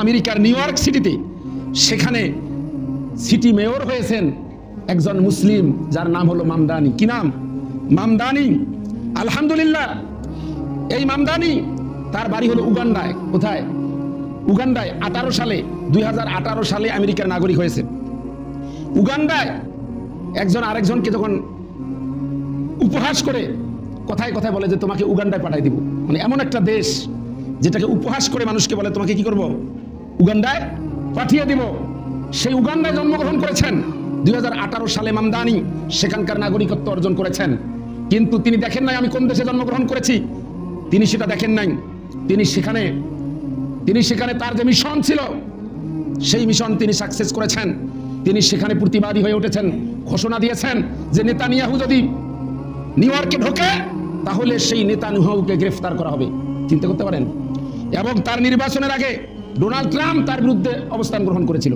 আমেরিকার new York সিটিতে, সেখানে সিটি মেয়র হয়েছেন একজন মুসলিম, যার নাম হলো মামদানি। কি নাম? মামদানি। আলহামদুলিল্লাহ, এই মামদানি, তার বাড়ি হলো উগান্ডায়। কোথায়? উগান্ডায়। 2018 সালে আমেরিকার নাগরিক হয়েছে। উগান্ডায় একজন আরেকজনকে যখন উপহাস করে কথায় কথায় বলে যে তোমাকে উগান্ডায় পাঠাই দিব, মানে এমন একটা দেশ যেটাকে উপহাস করে মানুষকে বলে তোমাকে কি করব, উগান্ডায় পাঠিয়ে দিব। সেই উগান্ডায় জন্মগ্রহণ করেছেন 2018 সালে মামদানি, সেখানকার নাগরিকত্ব অর্জন করেছেন। কিন্তু তিনি দেখেন নাই আমি কোন দেশে জন্মগ্রহণ করেছি, তিনি সেটা দেখেন নাই। তিনি সেখানে তার যে মিশন ছিল, সেই মিশন তিনি সাকসেস করেছেন। তিনি সেখানে প্রতিবাদী হয়ে উঠেছেন, ঘোষণা দিয়েছেন যে নেতানিয়াহু যদি নিউ ইয়র্কে ঢোকে তাহলে সেই নেতানিয়াহুকে গ্রেফতার করা হবে। চিন্তা করতে পারেন। এবং তার নির্বাচনের আগে ডোনাল্ড ট্রাম্প তার বিরুদ্ধে অবস্থান গ্রহণ করেছিল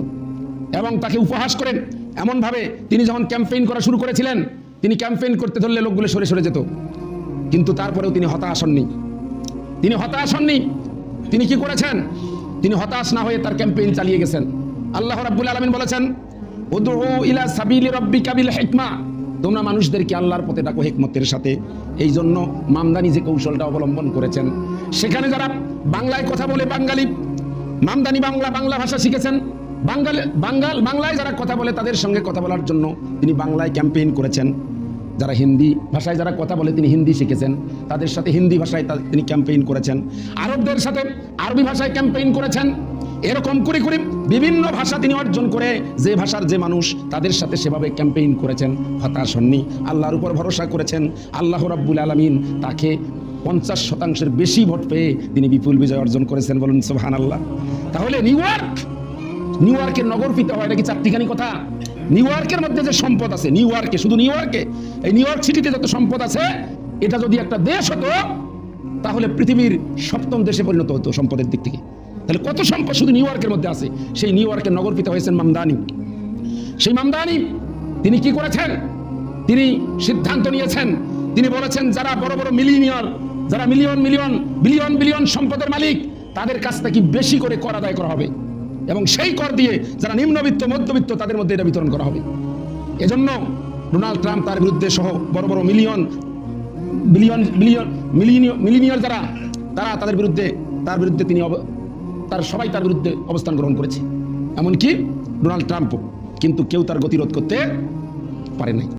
এবং তাকে উপহাস করেন এমনভাবে, তিনি যখন ক্যাম্পেইন করা শুরু করেছিলেন, তিনি ক্যাম্পেইন করতে ধরলে লোকগুলো সরে সরে যেত, কিন্তু তারপরেও তিনি হতাশ হননি। তিনি কি করেছেন? তিনি হতাশ না হয়ে তার ক্যাম্পেইন চালিয়ে গেছেন। আল্লাহ রাব্বুল আলামিন বলেছেন, উদউ ইলা সাবিলি রাব্বিকা বিল হিকমা, তোমরা মানুষদেরকে আল্লাহর পথে ডাকো হিকমতের সাথে। এই জন্য মামদানি যে কৌশলটা অবলম্বন করেছেন, সেখানে যারা বাংলায় কথা বলে, বাঙালি, মামদানি বাংলা ভাষা শিখেছেন, বাংলায় যারা কথা বলে তাদের সঙ্গে কথা বলার জন্য তিনি বাংলায় ক্যাম্পেইন করেছেন। যারা হিন্দি ভাষায় যারা কথা বলে তিনি হিন্দি শিখেছেন, তাদের সাথে হিন্দি ভাষায় তিনি ক্যাম্পেইন করেছেন। আরবদের সাথে আরবি ভাষায় ক্যাম্পেইন করেছেন। এরকম করে করে বিভিন্ন ভাষা তিনি অর্জন করে যে ভাষার যে মানুষ তাদের সাথে সেভাবে ক্যাম্পেইন করেছেন। হতাশ হননি, আল্লাহর উপর ভরসা করেছেন। আল্লাহ রাব্বুল আলামিন তাকে 50% বেশি ভোট পেয়ে তিনি বিপুল বিজয় অর্জন করেছেন। বলুন সুবহানাল্লাহ। তাহলে নিউ ইয়র্কের নগর পিতা হয় নাকি চারটিখানি কথা? নিউ ইয়র্কের মধ্যে যে সম্পদ আছে, শুধু নিউ ইয়র্কে, এই নিউ ইয়র্ক সিটিতে যত সম্পদ আছে, এটা যদি একটা দেশ হতো তাহলে পৃথিবীর 7ম দেশে পরিণত হতো সম্পদের দিক থেকে। তাহলে কত সম্পদ শুধু নিউ ইয়র্কের মধ্যে আছে। সেই নিউ ইয়র্কের নগর পিতা হয়েছেন মামদানি। সেই মামদানি তিনি কি করেছেন? তিনি সিদ্ধান্ত নিয়েছেন, তিনি বলেছেন যারা বড় বড় মিলিয়নিয়ার, যারা বিলিয়ন সম্পদের মালিক, তাদের কাছ থেকে বেশি করে কর আদায় করা হবে এবং সেই কর দিয়ে যারা নিম্নবিত্ত মধ্যবিত্ত তাদের মধ্যে এটা বিতরণ করা হবে। এজন্য ডোনাল্ড ট্রাম্প তার বিরুদ্ধে সহ বড় বড় মিলিয়নিয়ার যারা, তার বিরুদ্ধে তিনি সবাই তার বিরুদ্ধে অবস্থান গ্রহণ করেছে, এমনকি ডোনাল্ড ট্রাম্পও। কিন্তু কেউ তার গতিরোধ করতে পারে নাই।